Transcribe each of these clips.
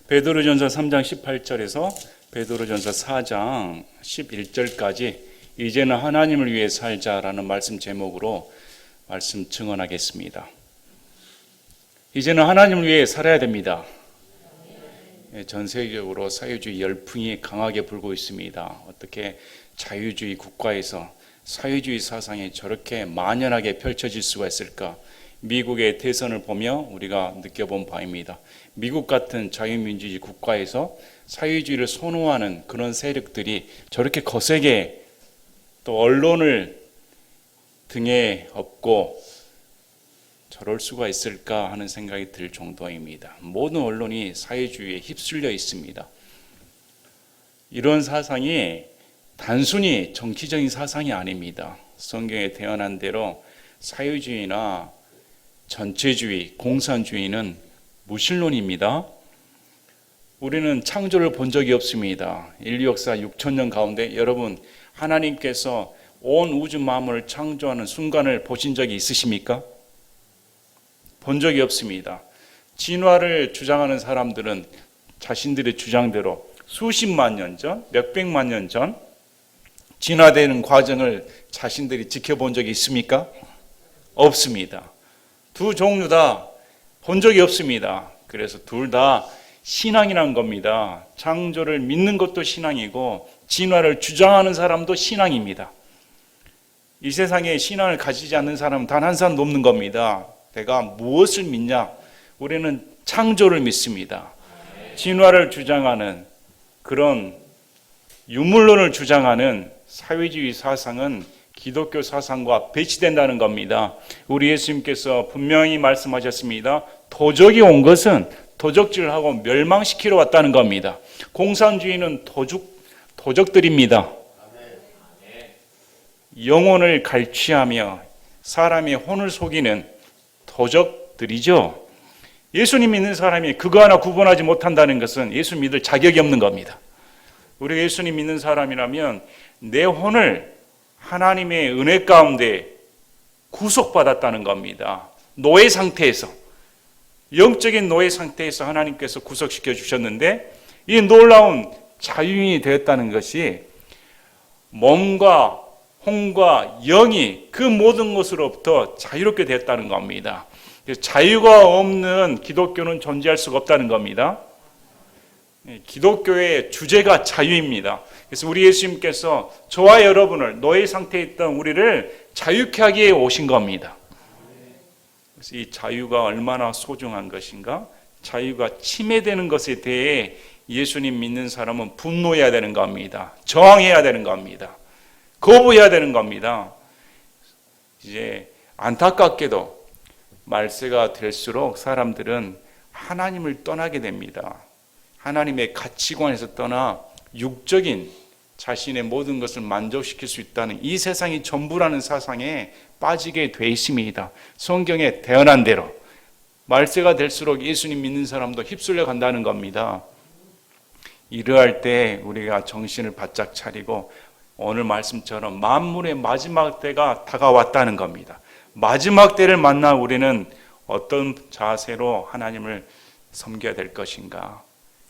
베드로전서 3장 18절에서 베드로전서 4장 11절까지 이제는 하나님을 위해 살자라는 말씀 제목으로 말씀 증언하겠습니다. 이제는 하나님을 위해 살아야 됩니다. 전 세계적으로 사회주의 열풍이 강하게 불고 있습니다. 어떻게 자유주의 국가에서 사회주의 사상이 저렇게 만연하게 펼쳐질 수가 있을까? 미국의 대선을 보며 우리가 느껴본 바입니다. 미국 같은 자유민주주의 국가에서 사회주의를 선호하는 그런 세력들이 저렇게 거세게 또 언론을 등에 업고 저럴 수가 있을까 하는 생각이 들 정도입니다. 모든 언론이 사회주의에 휩쓸려 있습니다. 이런 사상이 단순히 정치적인 사상이 아닙니다. 성경에 태어난 대로 사회주의나 전체주의, 공산주의는 무신론입니다. 우리는 창조를 본 적이 없습니다. 인류 역사 6천년 가운데 여러분 하나님께서 온 우주 만물을 창조하는 순간을 보신 적이 있으십니까? 본 적이 없습니다. 진화를 주장하는 사람들은 자신들의 주장대로 수십만 년 전, 몇백만 년 전 진화되는 과정을 자신들이 지켜본 적이 있습니까? 없습니다. 두 종류 다 본 적이 없습니다. 그래서 둘 다 신앙이란 겁니다. 창조를 믿는 것도 신앙이고 진화를 주장하는 사람도 신앙입니다. 이 세상에 신앙을 가지지 않는 사람은 단 한 사람도 없는 겁니다. 내가 무엇을 믿냐? 우리는 창조를 믿습니다. 진화를 주장하는 그런 유물론을 주장하는 사회주의 사상은 기독교 사상과 배치된다는 겁니다. 우리 예수님께서 분명히 말씀하셨습니다. 도적이 온 것은 도적질하고 멸망시키러 왔다는 겁니다. 공산주의는 도적들입니다. 영혼을 갈취하며 사람의 혼을 속이는 도적들이죠. 예수님 믿는 사람이 그거 하나 구분하지 못한다는 것은 예수 믿을 자격이 없는 겁니다. 우리가 예수님 믿는 사람이라면 내 혼을 하나님의 은혜 가운데 구속받았다는 겁니다. 노예 상태에서, 영적인 노예 상태에서 하나님께서 구속시켜 주셨는데 이 놀라운 자유인이 되었다는 것이 몸과 혼과 영이 그 모든 것으로부터 자유롭게 되었다는 겁니다. 자유가 없는 기독교는 존재할 수가 없다는 겁니다. 기독교의 주제가 자유입니다. 그래서 우리 예수님께서 저와 여러분을 노예 상태에 있던 우리를 자유케 하기 위해 오신 겁니다. 그래서 이 자유가 얼마나 소중한 것인가? 자유가 침해되는 것에 대해 예수님 믿는 사람은 분노해야 되는 겁니다. 저항해야 되는 겁니다. 거부해야 되는 겁니다. 이제 안타깝게도 말세가 될수록 사람들은 하나님을 떠나게 됩니다. 하나님의 가치관에서 떠나 육적인 자신의 모든 것을 만족시킬 수 있다는 이 세상이 전부라는 사상에 빠지게 돼 있습니다. 성경에 태어난 대로 말세가 될수록 예수님 믿는 사람도 휩쓸려 간다는 겁니다. 이러할 때 우리가 정신을 바짝 차리고 오늘 말씀처럼 만물의 마지막 때가 다가왔다는 겁니다. 마지막 때를 만나 우리는 어떤 자세로 하나님을 섬겨야 될 것인가?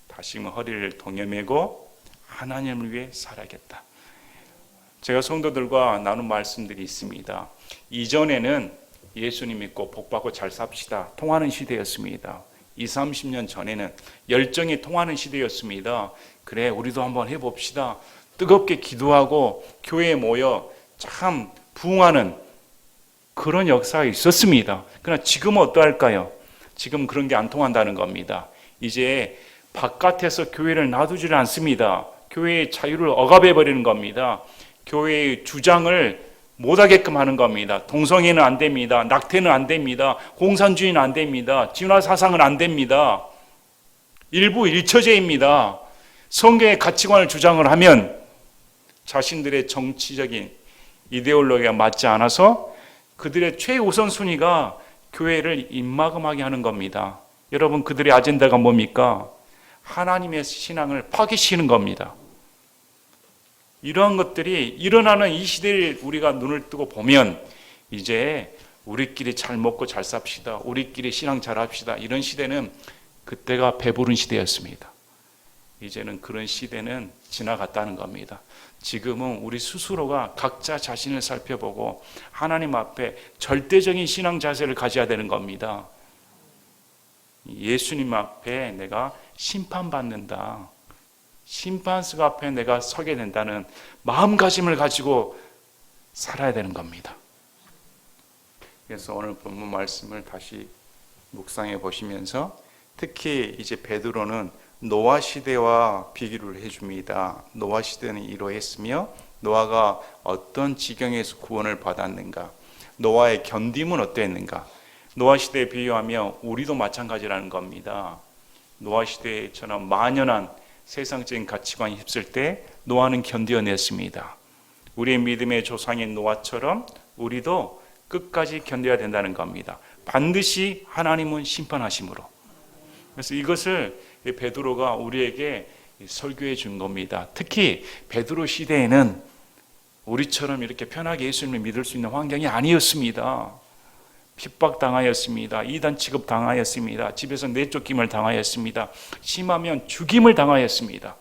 다시금 허리를 동여매고 하나님을 위해 살아야겠다. 제가 성도들과 나눈 말씀들이 있습니다. 이전에는 예수님 믿고 복받고 잘 삽시다 통하는 시대였습니다. 20, 30년 전에는 열정이 통하는 시대였습니다. 그래 우리도 한번 해봅시다. 뜨겁게 기도하고 교회에 모여 참 부흥하는 그런 역사가 있었습니다. 그러나 지금은 어떠할까요? 지금 그런 게 안 통한다는 겁니다. 이제 바깥에서 교회를 놔두지를 않습니다. 교회의 자유를 억압해버리는 겁니다. 교회의 주장을 못하게끔 하는 겁니다. 동성애는 안 됩니다. 낙태는 안 됩니다. 공산주의는 안 됩니다. 진화사상은 안 됩니다. 일부 일처제입니다. 성경의 가치관을 주장을 하면 자신들의 정치적인 이데올로기가 맞지 않아서 그들의 최우선순위가 교회를 입막음하게 하는 겁니다. 여러분 그들의 아젠다가 뭡니까? 하나님의 신앙을 파괴시키는 겁니다. 이러한 것들이 일어나는 이 시대를 우리가 눈을 뜨고 보면 이제 우리끼리 잘 먹고 잘 삽시다. 우리끼리 신앙 잘 합시다. 이런 시대는 그때가 배부른 시대였습니다. 이제는 그런 시대는 지나갔다는 겁니다. 지금은 우리 스스로가 각자 자신을 살펴보고 하나님 앞에 절대적인 신앙 자세를 가져야 되는 겁니다. 예수님 앞에 내가 심판받는다, 심판석 앞에 내가 서게 된다는 마음가짐을 가지고 살아야 되는 겁니다. 그래서 오늘 본문 말씀을 다시 묵상해 보시면서 특히 이제 베드로는 노아 시대와 비교를 해줍니다. 노아 시대는 이러했으며 노아가 어떤 지경에서 구원을 받았는가, 노아의 견딤은 어땠는가. 노아 시대에 비유하며 우리도 마찬가지라는 겁니다. 노아 시대처럼 만연한 세상적인 가치관이 휩쓸 때 노아는 견뎌냈습니다. 우리의 믿음의 조상인 노아처럼 우리도 끝까지 견뎌야 된다는 겁니다. 반드시 하나님은 심판하심으로. 그래서 이것을 베드로가 우리에게 설교해 준 겁니다. 특히 베드로 시대에는 우리처럼 이렇게 편하게 예수님을 믿을 수 있는 환경이 아니었습니다. 핍박당하였습니다. 이단 취급 당하였습니다. 집에서 내쫓김을 당하였습니다. 심하면 죽임을 당하였습니다.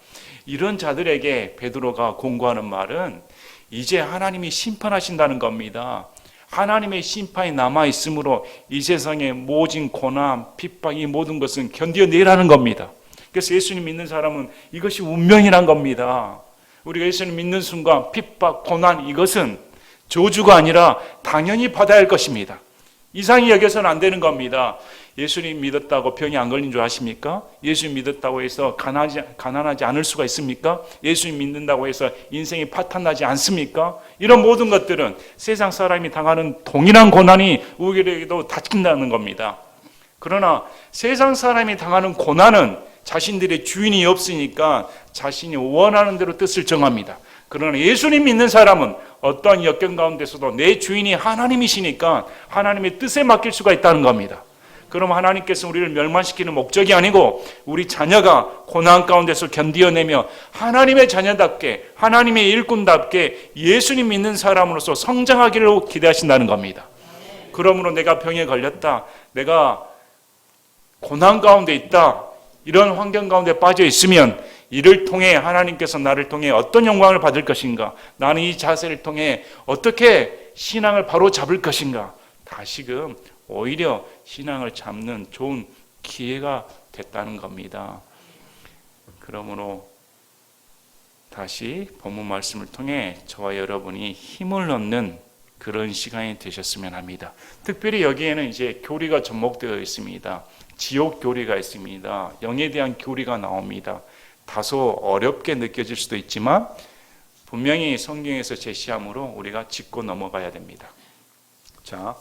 이런 자들에게 베드로가 공고하는 말은 이제 하나님이 심판하신다는 겁니다. 하나님의 심판이 남아있으므로 이 세상의 모진 고난, 핍박, 이 모든 것은 견뎌내라는 겁니다. 그래서 예수님 믿는 사람은 이것이 운명이란 겁니다. 우리가 예수님 믿는 순간 핍박, 고난, 이것은 저주가 아니라 당연히 받아야 할 것입니다. 이상히 여겨서는 안 되는 겁니다. 예수님 믿었다고 병이 안 걸린 줄 아십니까? 예수님 믿었다고 해서 가난하지 않을 수가 있습니까? 예수님 믿는다고 해서 인생이 파탄나지 않습니까? 이런 모든 것들은 세상 사람이 당하는 동일한 고난이 우리에게도 닥친다는 겁니다. 그러나 세상 사람이 당하는 고난은 자신들의 주인이 없으니까 자신이 원하는 대로 뜻을 정합니다. 그러나 예수님 믿는 사람은 어떠한 역경 가운데서도 내 주인이 하나님이시니까 하나님의 뜻에 맡길 수가 있다는 겁니다. 그럼 하나님께서 우리를 멸망시키는 목적이 아니고 우리 자녀가 고난 가운데서 견디어내며 하나님의 자녀답게, 하나님의 일꾼답게 예수님 믿는 사람으로서 성장하기를 기대하신다는 겁니다. 그러므로 내가 병에 걸렸다, 내가 고난 가운데 있다, 이런 환경 가운데 빠져 있으면 이를 통해 하나님께서 나를 통해 어떤 영광을 받을 것인가, 나는 이 자세를 통해 어떻게 신앙을 바로 잡을 것인가, 다시금 오히려 신앙을 잡는 좋은 기회가 됐다는 겁니다. 그러므로 다시 본문 말씀을 통해 저와 여러분이 힘을 얻는 그런 시간이 되셨으면 합니다. 특별히 여기에는 이제 교리가 접목되어 있습니다. 지옥 교리가 있습니다. 영에 대한 교리가 나옵니다. 다소 어렵게 느껴질 수도 있지만 분명히 성경에서 제시함으로 우리가 짚고 넘어가야 됩니다. 자,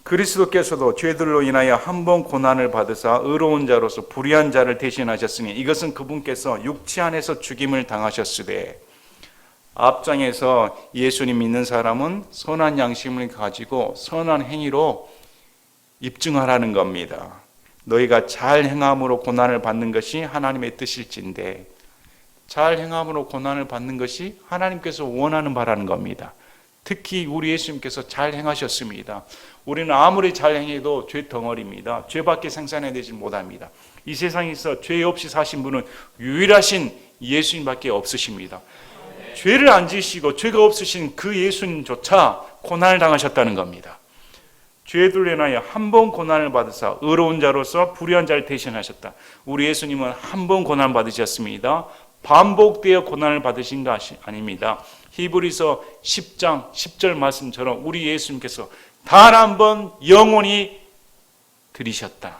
그리스도께서도 죄들로 인하여 한 번 고난을 받으사 의로운 자로서 불의한 자를 대신하셨으니 이것은 그분께서 육체 안에서 죽임을 당하셨으되, 앞장에서 예수님 믿는 사람은 선한 양심을 가지고 선한 행위로 입증하라는 겁니다. 너희가 잘 행함으로 고난을 받는 것이 하나님의 뜻일진데, 잘 행함으로 고난을 받는 것이 하나님께서 원하는 바라는 겁니다. 특히 우리 예수님께서 잘 행하셨습니다. 우리는 아무리 잘 행해도 죄 덩어리입니다. 죄밖에 생산해내지 못합니다. 이 세상에서 죄 없이 사신 분은 유일하신 예수님밖에 없으십니다. 죄를 안 지으시고 죄가 없으신 그 예수님조차 고난을 당하셨다는 겁니다. 죄들로 인하여 한 번 고난을 받으사 의로운 자로서 불의한 자를 대신하셨다. 우리 예수님은 한 번 고난 받으셨습니다. 반복되어 고난을 받으신 것이 아닙니다. 히브리서 10장 10절 말씀처럼 우리 예수님께서 단 한 번 영원히 들이셨다.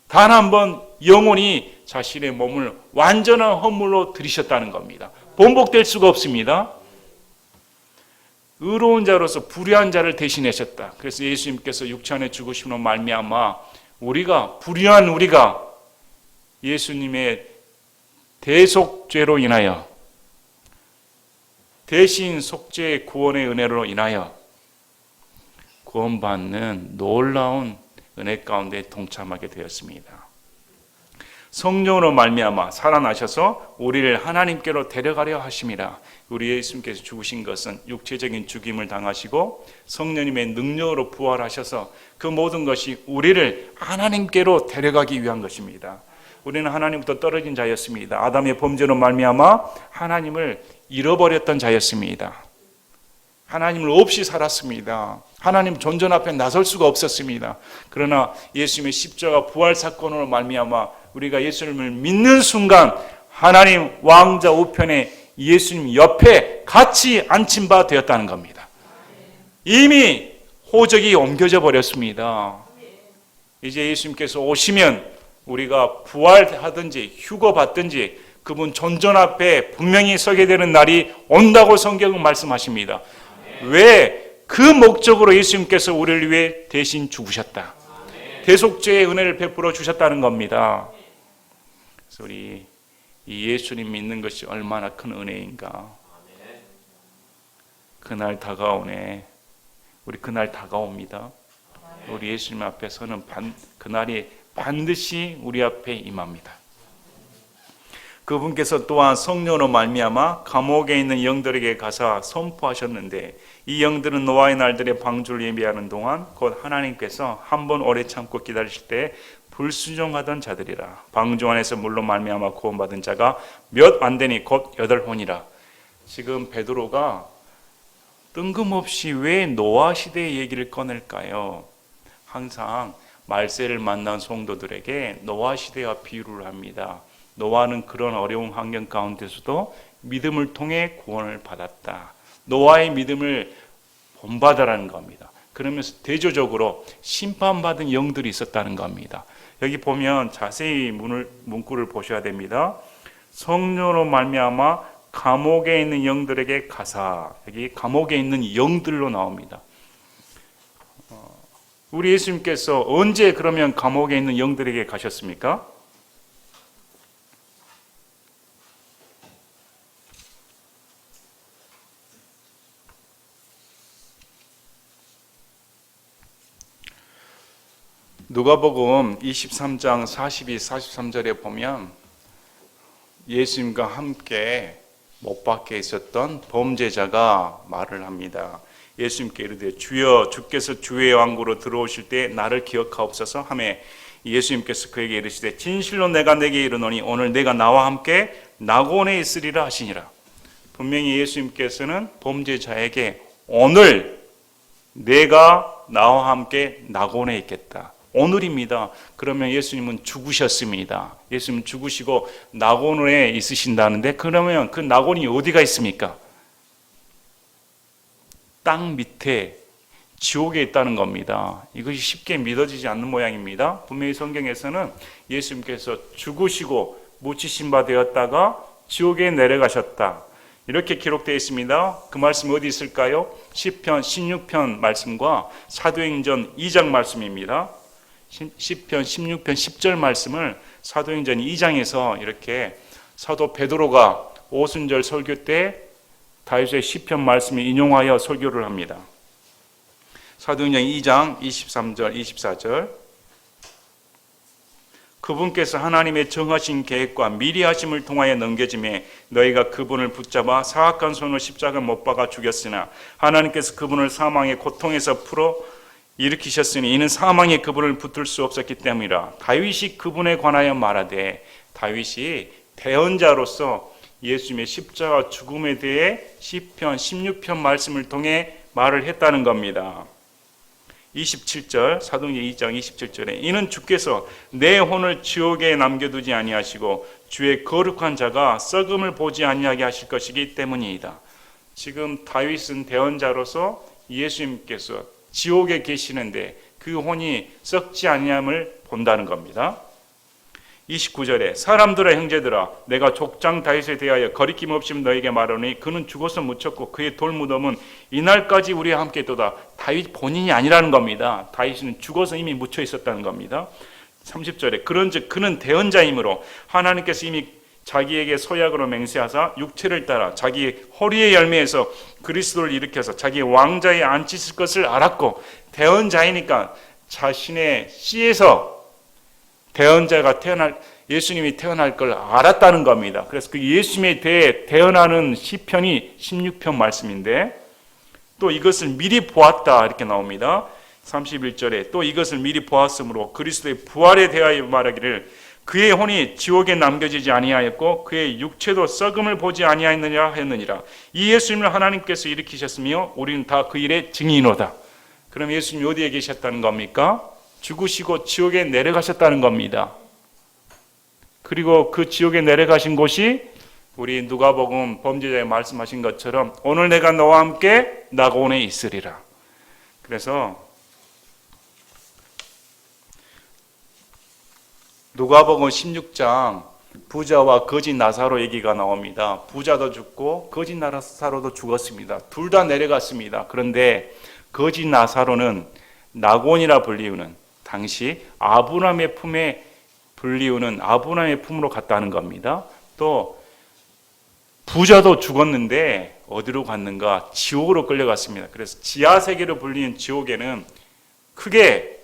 단 한 번 영원히 자신의 몸을 완전한 헌물로 들이셨다는 겁니다. 번복될 수가 없습니다. 의로운 자로서 불의한 자를 대신하셨다. 그래서 예수님께서 육체 안에 죽으심으로 말미암아 우리가, 불의한 우리가 예수님의 대속죄로 인하여, 대신 속죄의 구원의 은혜로 인하여 구원받는 놀라운 은혜 가운데 동참하게 되었습니다. 성령으로 말미암아 살아나셔서 우리를 하나님께로 데려가려 하심이라. 우리 예수님께서 죽으신 것은 육체적인 죽임을 당하시고 성령님의 능력으로 부활하셔서 그 모든 것이 우리를 하나님께로 데려가기 위한 것입니다. 우리는 하나님부터 떨어진 자였습니다. 아담의 범죄로 말미암아 하나님을 잃어버렸던 자였습니다. 하나님을 없이 살았습니다. 하나님 존전 앞에 나설 수가 없었습니다. 그러나 예수님의 십자가 부활 사건으로 말미암아 우리가 예수님을 믿는 순간 하나님 왕자 우편에 예수님 옆에 같이 앉힌 바 되었다는 겁니다. 이미 호적이 옮겨져 버렸습니다. 이제 예수님께서 오시면 우리가 부활하든지 휴거받든지 그분 존전 앞에 분명히 서게 되는 날이 온다고 성경은 말씀하십니다. 왜? 그 목적으로 예수님께서 우리를 위해 대신 죽으셨다. 대속죄의 은혜를 베풀어 주셨다는 겁니다. 그래서 우리 이 예수님 믿는 것이 얼마나 큰 은혜인가. 그날 다가오네. 우리 그날 다가옵니다. 우리 예수님 앞에서는 그날이 반드시 우리 앞에 임합니다. 그분께서 또한 성령으로 말미암아 감옥에 있는 영들에게 가사 선포하셨는데 이 영들은 노아의 날들의 방주를 예비하는 동안 곧 하나님께서 한 번 오래 참고 기다리실 때 불순종하던 자들이라. 방주 안에서 물로 말미암아 구원받은 자가 몇 안 되니 곧 8혼이라. 지금 베드로가 뜬금없이 왜 노아 시대의 얘기를 꺼낼까요? 항상 말세를 만난 성도들에게 노아 시대와 비유를 합니다. 노아는 그런 어려운 환경 가운데서도 믿음을 통해 구원을 받았다. 노아의 믿음을 본받으라는 겁니다. 그러면서 대조적으로 심판받은 영들이 있었다는 겁니다. 여기 보면 자세히 문구를 보셔야 됩니다. 성령으로 말미암아 감옥에 있는 영들에게 가사. 여기 감옥에 있는 영들로 나옵니다. 우리 예수님께서 언제 그러면 감옥에 있는 영들에게 가셨습니까? 누가복음 23장 42, 43절에 보면 예수님과 함께 못 박혀 있었던 범죄자가 말을 합니다. 예수님께 이르되 주여 주께서 주의 왕국으로 들어오실 때 나를 기억하옵소서 하며 예수님께서 그에게 이르시되 진실로 내가 내게 이르노니 오늘 내가 나와 함께 낙원에 있으리라 하시니라. 분명히 예수님께서는 범죄자에게 오늘 내가 나와 함께 낙원에 있겠다. 오늘입니다. 그러면 예수님은 죽으셨습니다. 예수님은 죽으시고 낙원에 있으신다는데 그러면 그 낙원이 어디가 있습니까? 땅 밑에 지옥에 있다는 겁니다. 이것이 쉽게 믿어지지 않는 모양입니다. 분명히 성경에서는 예수님께서 죽으시고 묻히신 바 되었다가 지옥에 내려가셨다. 이렇게 기록되어 있습니다. 그 말씀 어디 있을까요? 시편 16편 말씀과 사도행전 2장 말씀입니다. 시편 16편 10절 말씀을 사도행전 2장에서 이렇게 사도 베드로가 오순절 설교 때 다윗의 시편 말씀을 인용하여 설교를 합니다. 사도행전 2장 23절 24절 그분께서 하나님의 정하신 계획과 미리 하심을 통하여 넘겨짐에 너희가 그분을 붙잡아 사악한 손으로 십자가에 못 박아 죽였으나 하나님께서 그분을 사망의 고통에서 풀어 일으키셨으니 이는 사망의 그분을 붙들 수 없었기 때문이라. 다윗이 그분에 관하여 말하되 다윗이 대언자로서 예수님의 십자가 죽음에 대해 시편 16편 말씀을 통해 말을 했다는 겁니다. 27절 사도행전 2장 27절에 이는 주께서 내 혼을 지옥에 남겨두지 아니하시고 주의 거룩한 자가 썩음을 보지 아니하게 하실 것이기 때문이다. 지금 다윗은 대언자로서 예수님께서 지옥에 계시는데 그 혼이 썩지 아니함을 본다는 겁니다. 29절에 사람들아 형제들아 내가 족장 다윗에 대하여 거리낌 없이 너에게 말하노니 그는 죽어서 묻혔고 그의 돌무덤은 이날까지 우리와 함께 있도다. 다윗 본인이 아니라는 겁니다. 다윗은 죽어서 이미 묻혀 있었다는 겁니다. 30절에 그런즉 그는 대언자이므로 하나님께서 이미 자기에게 서약으로 맹세하사 육체를 따라 자기 허리의 열매에서 그리스도를 일으켜서 자기 왕자에 앉히실 것을 알았고 대언자이니까 자신의 씨에서 대언자가 태어날 예수님이 태어날 걸 알았다는 겁니다. 그래서 그 예수님에 대해 대언하는 시편이 16편 말씀인데, 또 이것을 미리 보았다 이렇게 나옵니다. 31절에 또 이것을 미리 보았으므로 그리스도의 부활에 대하여 말하기를 그의 혼이 지옥에 남겨지지 아니하였고 그의 육체도 썩음을 보지 아니하였느냐 했느니라. 이 예수님을 하나님께서 일으키셨으며 우리는 다 그 일의 증인이로다. 그럼 예수님이 어디에 계셨다는 겁니까? 죽으시고 지옥에 내려가셨다는 겁니다. 그리고 그 지옥에 내려가신 곳이 우리 누가복음 범죄자에 말씀하신 것처럼 오늘 내가 너와 함께 나고온에 있으리라. 그래서 누가복음 16장 부자와 거짓 나사로 얘기가 나옵니다. 부자도 죽고 거짓 나사로도 죽었습니다. 둘 다 내려갔습니다. 그런데 거짓 나사로는 나곤이라 불리우는, 당시 아브라함의 품에 불리우는 아브라함의 품으로 갔다는 겁니다. 또 부자도 죽었는데 어디로 갔는가? 지옥으로 끌려갔습니다. 그래서 지하세계로 불리는 지옥에는 크게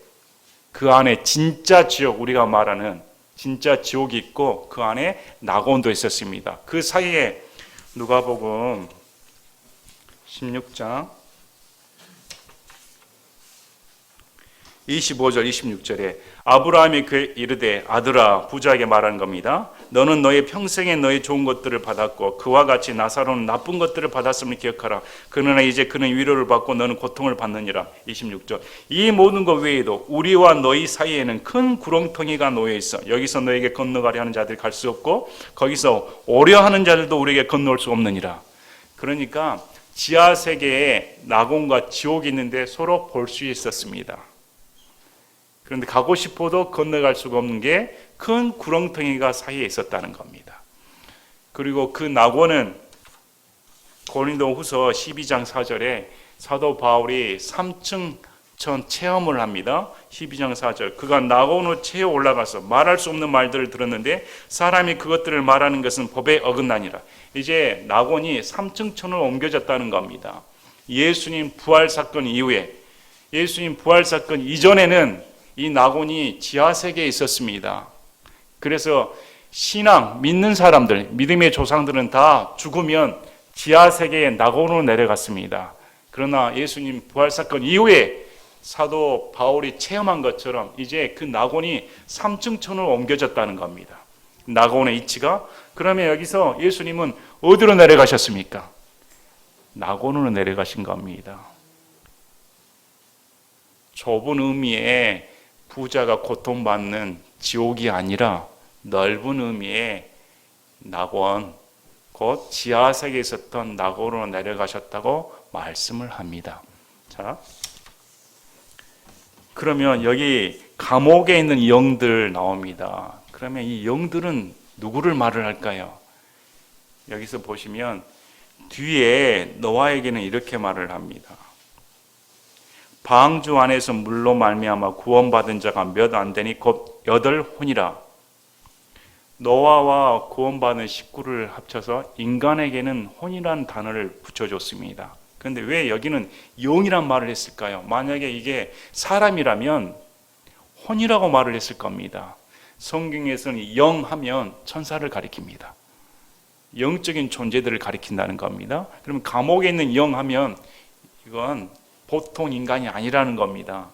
그 안에 진짜 지옥, 우리가 말하는 진짜 지옥이 있고 그 안에 나곤도 있었습니다. 그 사이에 누가복음 16장 25절 26절에 아브라함이 그에 이르되 아들아, 부자에게 말하는 겁니다. 너는 너의 평생에 너의 좋은 것들을 받았고 그와 같이 나사로는 나쁜 것들을 받았음을 기억하라. 그러나 이제 그는 위로를 받고 너는 고통을 받느니라. 26절 이 모든 것 외에도 우리와 너희 사이에는 큰 구렁텅이가 놓여 있어 여기서 너에게 건너가려 하는 자들이 갈 수 없고 거기서 오려 하는 자들도 우리에게 건너올 수 없느니라. 그러니까 지하세계에 낙원과 지옥이 있는데 서로 볼 수 있었습니다. 그런데 가고 싶어도 건너갈 수가 없는 게 큰 구렁텅이가 사이에 있었다는 겁니다. 그리고 그 낙원은 고린도후서 12장 4절에 사도 바울이 3층 전 체험을 합니다. 12장 4절 그가 낙원으로 채어 올라가서 말할 수 없는 말들을 들었는데 사람이 그것들을 말하는 것은 법에 어긋나니라. 이제 낙원이 3층 천으로 옮겨졌다는 겁니다. 예수님 부활 사건 이후에, 예수님 부활 사건 이전에는 이 낙원이 지하세계에 있었습니다. 그래서 신앙, 믿는 사람들, 믿음의 조상들은 다 죽으면 지하세계의 낙원으로 내려갔습니다. 그러나 예수님 부활 사건 이후에 사도 바울이 체험한 것처럼 이제 그 낙원이 3층 천으로 옮겨졌다는 겁니다. 낙원의 이치가. 그러면 여기서 예수님은 어디로 내려가셨습니까? 낙원으로 내려가신 겁니다. 좁은 의미의 부자가 고통받는 지옥이 아니라 넓은 의미의 낙원, 곧 지하세계에 있었던 낙원으로 내려가셨다고 말씀을 합니다. 자, 그러면 여기 감옥에 있는 영들 나옵니다. 그러면 이 영들은 누구를 말을 할까요? 여기서 보시면 뒤에 노아에게는 이렇게 말을 합니다. 방주 안에서 물로 말미암아 구원받은 자가 몇 안 되니 곧 8혼이라. 노아와 구원받은 식구를 합쳐서 인간에게는 혼이라는 단어를 붙여줬습니다. 그런데 왜 여기는 영이란 말을 했을까요? 만약에 이게 사람이라면 혼이라고 말을 했을 겁니다. 성경에서는 영 하면 천사를 가리킵니다. 영적인 존재들을 가리킨다는 겁니다. 그러면 감옥에 있는 영 하면 이건 보통 인간이 아니라는 겁니다.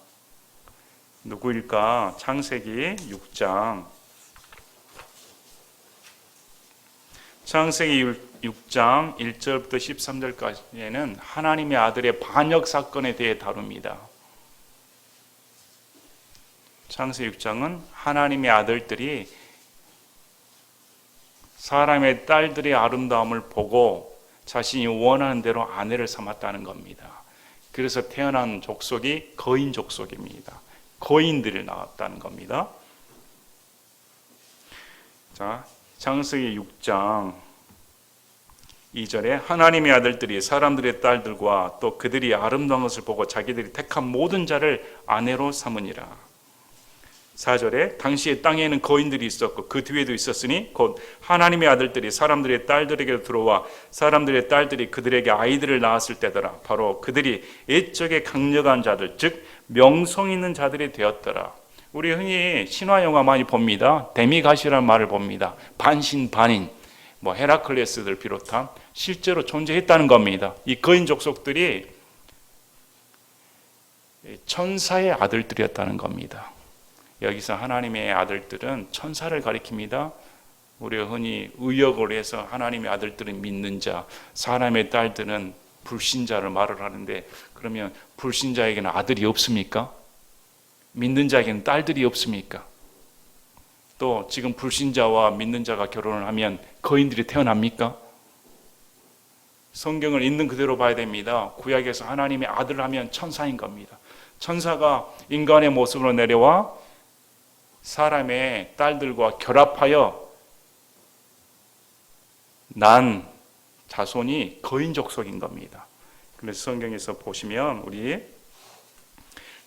누구일까? 창세기 6장 1절부터 13절까지는 하나님의 아들의 반역 사건에 대해 다룹니다. 창세기 6장은 하나님의 아들들이 사람의 딸들의 아름다움을 보고 자신이 원하는 대로 아내를 삼았다는 겁니다. 그래서 태어난 족속이 거인 족속입니다. 거인들이 나왔다는 겁니다. 자, 창세기 6장 2절에 하나님의 아들들이 사람들의 딸들과 또 그들이 아름다운 것을 보고 자기들이 택한 모든 자를 아내로 삼으니라. 4절에 당시에 땅에는 거인들이 있었고 그 뒤에도 있었으니 곧 하나님의 아들들이 사람들의 딸들에게 들어와 사람들의 딸들이 그들에게 아이들을 낳았을 때더라. 바로 그들이 옛적에 강력한 자들 즉 명성 있는 자들이 되었더라. 우리 흔히 신화 영화 많이 봅니다. 데미갓이라는 말을 봅니다. 반신반인, 헤라클레스들 비롯한 실제로 존재했다는 겁니다. 이 거인 족속들이 천사의 아들들이었다는 겁니다. 여기서 하나님의 아들들은 천사를 가리킵니다. 우리가 흔히 의역을 해서 하나님의 아들들은 믿는 자, 사람의 딸들은 불신자를 말을 하는데, 그러면 불신자에게는 아들이 없습니까? 믿는 자에게는 딸들이 없습니까? 또 지금 불신자와 믿는 자가 결혼을 하면 거인들이 태어납니까? 성경을 있는 그대로 봐야 됩니다. 구약에서 하나님의 아들을 하면 천사인 겁니다. 천사가 인간의 모습으로 내려와 사람의 딸들과 결합하여 난 자손이 거인 족속인 겁니다. 그래서 성경에서 보시면 우리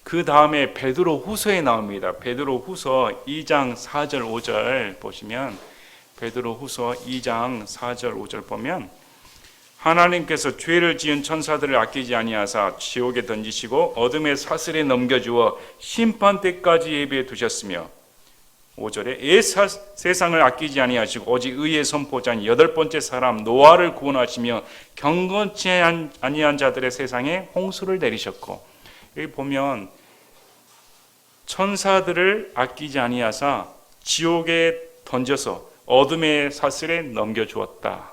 그 다음에 베드로 후서에 나옵니다. 베드로 후서 2장 4절 5절 보시면, 베드로 후서 2장 4절 5절 보면, 하나님께서 죄를 지은 천사들을 아끼지 아니하사 지옥에 던지시고 어둠의 사슬에 넘겨주어 심판 때까지 예비해 두셨으며, 5절에 세상을 아끼지 아니하시고 오직 의의 선포자인 여덟 번째 사람 노아를 구원하시며 경건치 아니한 자들의 세상에 홍수를 내리셨고, 여기 보면 천사들을 아끼지 아니하사 지옥에 던져서 어둠의 사슬에 넘겨주었다.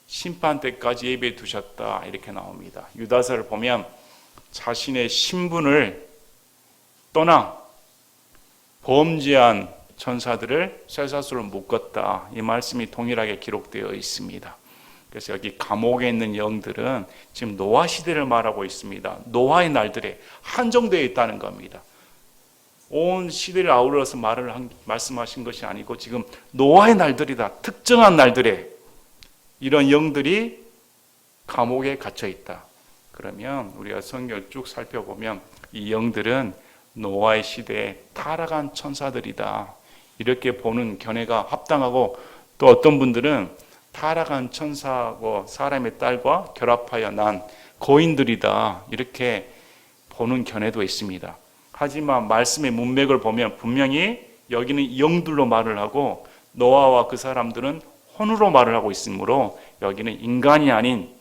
심판 때까지 예비해 두셨다. 이렇게 나옵니다. 유다서를 보면 자신의 신분을 떠나 범죄한 천사들을 쇠사슬로 묶었다. 이 말씀이 동일하게 기록되어 있습니다. 그래서 여기 감옥에 있는 영들은 지금 노아 시대를 말하고 있습니다. 노아의 날들에 한정되어 있다는 겁니다. 온 시대를 아우러서 말씀하신 것이 아니고 지금 노아의 날들이다. 특정한 날들에 이런 영들이 감옥에 갇혀 있다. 그러면 우리가 성경을 쭉 살펴보면 이 영들은 노아의 시대에 타락한 천사들이다. 이렇게 보는 견해가 합당하고, 또 어떤 분들은 타락한 천사하고 사람의 딸과 결합하여 난 거인들이다. 이렇게 보는 견해도 있습니다. 하지만 말씀의 문맥을 보면 분명히 여기는 영들로 말을 하고 노아와 그 사람들은 혼으로 말을 하고 있으므로 여기는 인간이 아닌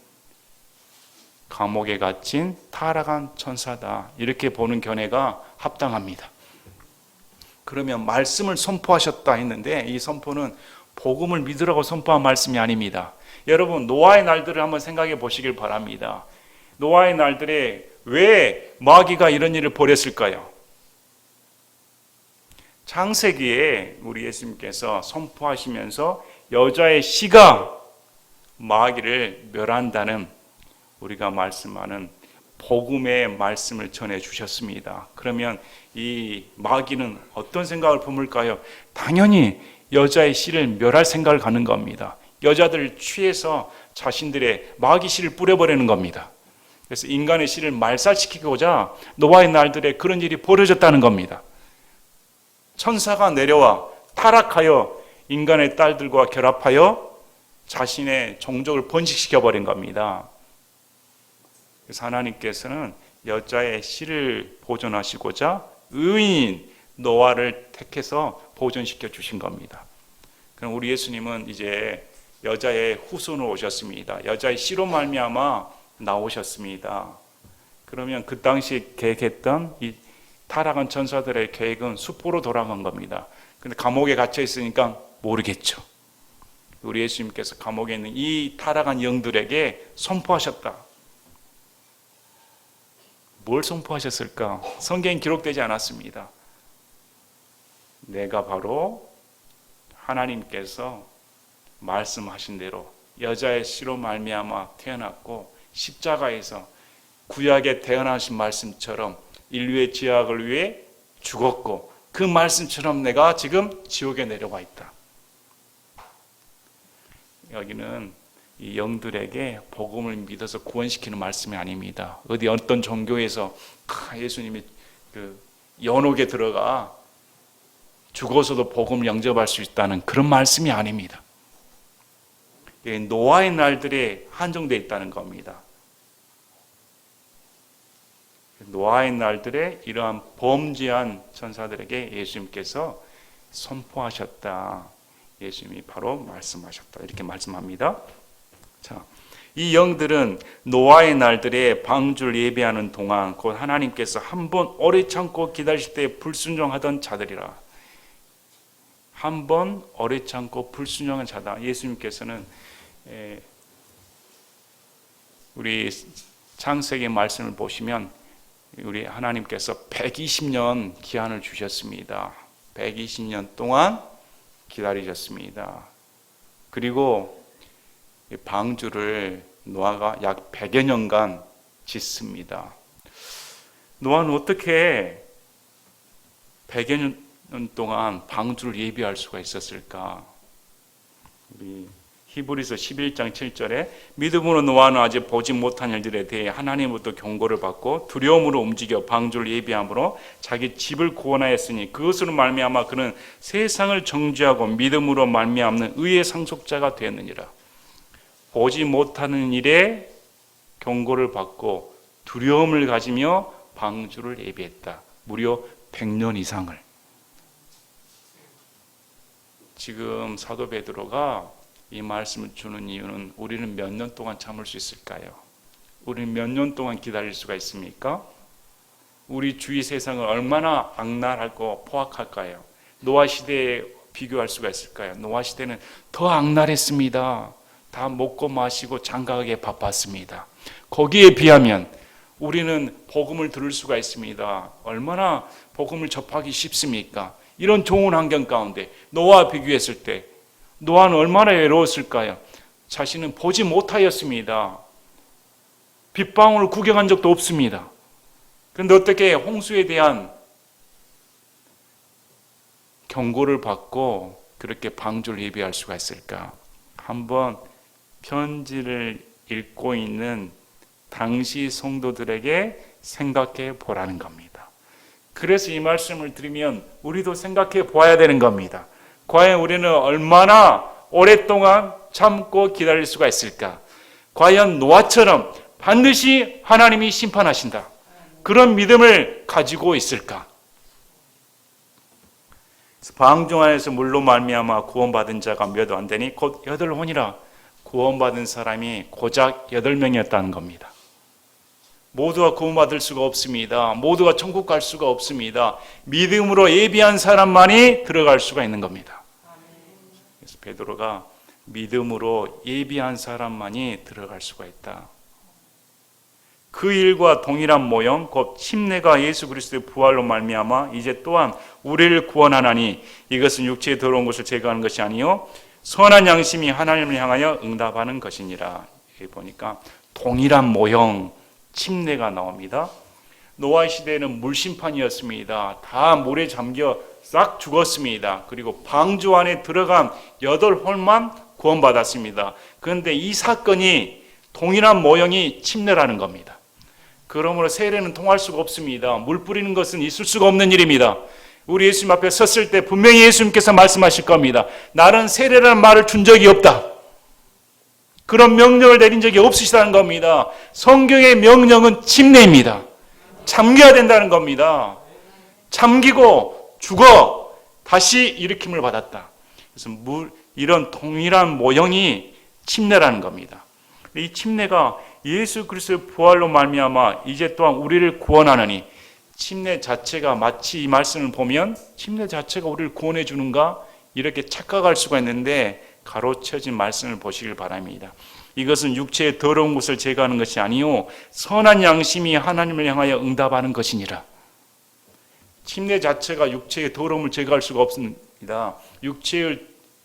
감옥에 갇힌 타락한 천사다. 이렇게 보는 견해가 합당합니다. 그러면 말씀을 선포하셨다 했는데 이 선포는 복음을 믿으라고 선포한 말씀이 아닙니다. 여러분, 노아의 날들을 한번 생각해 보시길 바랍니다. 노아의 날들에 왜 마귀가 이런 일을 벌였을까요? 창세기에 우리 예수님께서 선포하시면서 여자의 씨가 마귀를 멸한다는 우리가 말씀하는 복음의 말씀을 전해 주셨습니다. 그러면 이 마귀는 어떤 생각을 품을까요? 당연히 여자의 씨를 멸할 생각을 갖는 겁니다. 여자들을 취해서 자신들의 마귀 씨를 뿌려버리는 겁니다. 그래서 인간의 씨를 말살시키고자 노아의 날들에 그런 일이 벌어졌다는 겁니다. 천사가 내려와 타락하여 인간의 딸들과 결합하여 자신의 종족을 번식시켜버린 겁니다. 그래서 하나님께서는 여자의 씨를 보존하시고자 의인 노아를 택해서 보존시켜 주신 겁니다. 그럼 우리 예수님은 이제 여자의 후손으로 오셨습니다. 여자의 씨로 말미암아 나오셨습니다. 그러면 그 당시 계획했던 이 타락한 천사들의 계획은 수포로 돌아간 겁니다. 근데 감옥에 갇혀 있으니까 모르겠죠. 우리 예수님께서 감옥에 있는 이 타락한 영들에게 선포하셨다. 뭘 선포하셨을까? 성경에 기록되지 않았습니다. 내가 바로 하나님께서 말씀하신 대로 여자의 씨로 말미암아 태어났고 십자가에서 구약에 태어나신 말씀처럼 인류의 죄악을 위해 죽었고 그 말씀처럼 내가 지금 지옥에 내려와 있다. 여기는 이 영들에게 복음을 믿어서 구원시키는 말씀이 아닙니다. 어디 어떤 종교에서 예수님이 그 연옥에 들어가 죽어서도 복음을 영접할 수 있다는 그런 말씀이 아닙니다. 노아의 날들에 한정되어 있다는 겁니다. 노아의 날들에 이러한 범죄한 천사들에게 예수님께서 선포하셨다. 예수님이 바로 말씀하셨다. 이렇게 말씀합니다. 자, 이 영들은 노아의 날들에 방주를 예비하는 동안 곧 하나님께서 한 번 오래 참고 기다리실 때 불순종하던 자들이라. 한 번 오래 참고 불순종한 자다. 예수님께서는 우리 창세기 말씀을 보시면 우리 하나님께서 120년 기한을 주셨습니다. 120년 동안 기다리셨습니다. 그리고 방주를 노아가 약 100여 년간 짓습니다. 노아는 어떻게 100여 년 동안 방주를 예비할 수가 있었을까? 우리 히브리서 11장 7절에 믿음으로 노아는 아직 보지 못한 일들에 대해 하나님으로부터 경고를 받고 두려움으로 움직여 방주를 예비함으로 자기 집을 구원하였으니 그것으로 말미암아 그는 세상을 정죄하고 믿음으로 말미암는 의의 상속자가 되었느니라. 보지 못하는 일에 경고를 받고 두려움을 가지며 방주를 예비했다. 무려 100년 이상을. 지금 사도 베드로가 이 말씀을 주는 이유는 우리는 몇 년 동안 참을 수 있을까요? 우리는 몇 년 동안 기다릴 수가 있습니까? 우리 주위 세상을 얼마나 악랄하고 포악할까요? 노아 시대에 비교할 수가 있을까요? 노아 시대는 더 악랄했습니다. 다 먹고 마시고 장가가게 바빴습니다. 거기에 비하면 우리는 복음을 들을 수가 있습니다. 얼마나 복음을 접하기 쉽습니까? 이런 좋은 환경 가운데 노아와 비교했을 때 노아는 얼마나 외로웠을까요? 자신은 보지 못하였습니다. 빗방울을 구경한 적도 없습니다. 그런데 어떻게 홍수에 대한 경고를 받고 그렇게 방주를 예비할 수가 있을까? 한번 편지를 읽고 있는 당시 성도들에게 생각해 보라는 겁니다. 그래서 이 말씀을 드리면 우리도 생각해 보아야 되는 겁니다. 과연 우리는 얼마나 오랫동안 참고 기다릴 수가 있을까? 과연 노아처럼 반드시 하나님이 심판하신다. 그런 믿음을 가지고 있을까? 방주 안에서 물로 말미암아 구원받은 자가 몇 안 되니 곧 8혼이라. 구원받은 사람이 고작 8명이었다는 겁니다. 모두가 구원받을 수가 없습니다. 모두가 천국 갈 수가 없습니다. 믿음으로 예비한 사람만이 들어갈 수가 있는 겁니다. 그래서 베드로가 믿음으로 예비한 사람만이 들어갈 수가 있다. 그 일과 동일한 모형 곧 침례가 예수 그리스도의 부활로 말미암아 이제 또한 우리를 구원하나니 이것은 육체에 더러운 것을 제거하는 것이 아니요 선한 양심이 하나님을 향하여 응답하는 것이니라. 여기 보니까 동일한 모형 침례가 나옵니다. 노아 시대에는 물심판이었습니다. 다 물에 잠겨 싹 죽었습니다. 그리고 방주 안에 들어간 8홀만 구원받았습니다. 그런데 이 사건이 동일한 모형이 침례라는 겁니다. 그러므로 세례는 통할 수가 없습니다. 물 뿌리는 것은 있을 수가 없는 일입니다. 우리 예수님 앞에 섰을 때 분명히 예수님께서 말씀하실 겁니다. 나는 세례라는 말을 준 적이 없다. 그런 명령을 내린 적이 없으시다는 겁니다. 성경의 명령은 침례입니다. 잠겨야 된다는 겁니다. 잠기고 죽어 다시 일으킴을 받았다. 그래서 이런 동일한 모형이 침례라는 겁니다. 이 침례가 예수 그리스도의 부활로 말미암아 이제 또한 우리를 구원하느니 침례 자체가 마치 이 말씀을 보면 침례 자체가 우리를 구원해 주는가 이렇게 착각할 수가 있는데 가로쳐진 말씀을 보시길 바랍니다. 이것은 육체의 더러운 것을 제거하는 것이 아니요 선한 양심이 하나님을 향하여 응답하는 것이니라. 침례 자체가 육체의 더러움을 제거할 수가 없습니다. 육체의